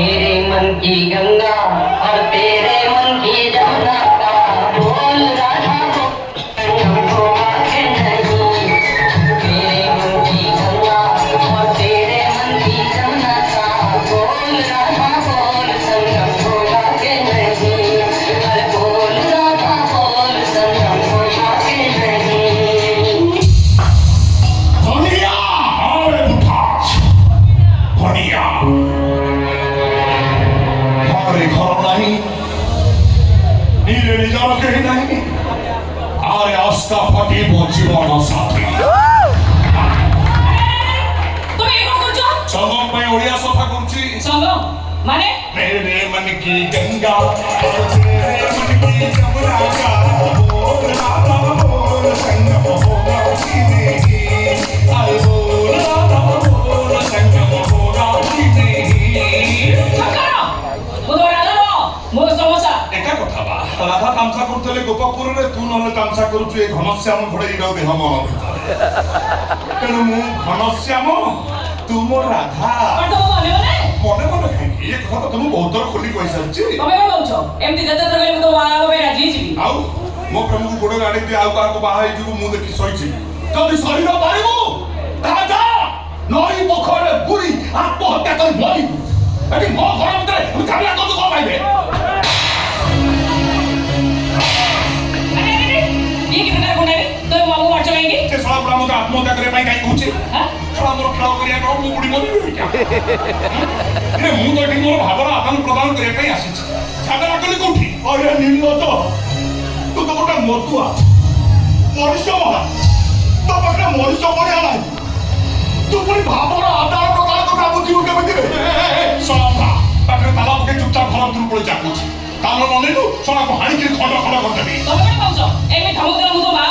मेरे मन की गंगा और तेरे मन की जमुना का बोल राधा हमको आगे नहीं। मेरे मन की गंगा और तेरे मन की जमुना का बोल राधा बोल संगम को आगे नहीं। अरे बोल राधा बोल संगम को आगे नहीं। ধনিয়া আরে বুঠাস ধনিয়া ঘরে ঘর নাই নিজে নিজর কেহি নাই আরে আস্থা ফাটিব জীবন সাথী তুমি কি করছো? সঙ্গম পাই ওড়িয়া সফা করছি সঙ্গম মানে मेरे मन की गंगा और तेरे मन की जमुना का बोल राधा बोल संगम होगा कि नहीं। अरे बोल राधा बोल संगम होगा कि नहीं। ঠাকুর মোদ রাধা মোদ সমস্যা একা কথা বা রাধা তামসা করতেলে গোপপুরে তু নহলে তামসা করুছু এই ঘনশ্যাম ঘোড়াই দাও দেহ মন ভিতরে তেণু মু ঘনশ্যাম তুম রাধা আর তো মনে মনে মনে মনে কাহিঁকি এ কথা তো তুমি বহুত থর খোলি কই সারিছি তুমি কଣ কହୁଛ এমতি যেতে ଥର ମୁଁ ତ ବାହା ହେବା ପାଇଁ ରାଜି ହେଇଯିବି ଆଉ ମୋ ପ୍ରେମକୁ ଗୋଡ଼ ଗାଡ଼ି ଦିଏ ଆଉ କାହାକୁ ବାହା ହେଇଯିବୁ ମୁଁ ଦେଖି ସହିଛି ଯଦି ସହି ନ ପାରିବୁ ତାହା ଯା ନଈ ପୋଖରରେ ବୁଡ଼ି ଆତ୍ମହତ୍ୟା କରି ମରିବୁ ଏଠି ମୋ ଘର ଭିତରେ ମୁଁ ଝାমেলা କରୁଛୁ କଣ ପାଇବେ ये कि प्रकार कोने तो मामू मारଛ କାହିଁକି ସେ ଶଳା ପୁରା ମୋତେ ଆତ୍ମହତ୍ୟା କରିବା ପାଇଁ କାହିଁ କହୁଛି ହାଁ ଶଳା ମୋର ଖେଳ କରିବା କଣ ମୁଁ ବୁଡ଼ି ମରିବି ମୁଁ ତ ଏଠି ମୋର ଭାବର ଆଦାନ ପ୍ରଦାନ କରିବା ପାଇଁ ଆସିଛି ଝାমেলা କଲି କୋଉଠି ଅରେ ନିର୍ଲଜ ତୁ ତ ଗୋଟେ ମତୁଆ ମଣିଷ ମହା ତୋ ପାଖରେ ମଣିଷ ପଡ଼ିଆ ନାହିଁ ତୁ ପୁଣି ଭାବର ଆଦାନ ପ୍ରଦାନ କଥା ବୁଝିବୁ କେମିତି ଶଳା ପାଖରେ ତାଲା ପକେଇ ଚୁପଚାପ ଘର ଭିତରୁ ପଳେଇ ଚାକୁଛି ତାଲ ନ ନେଲୁ ଶଳାକୁ ହାଣିକିରି ଖଣ୍ଡ ଖଣ୍ଡ କରିଦେବି ତମେ କଣ କହୁଛ ଏମି ଧମକ ଦେଲେ ମୁଁ ତ ବାହା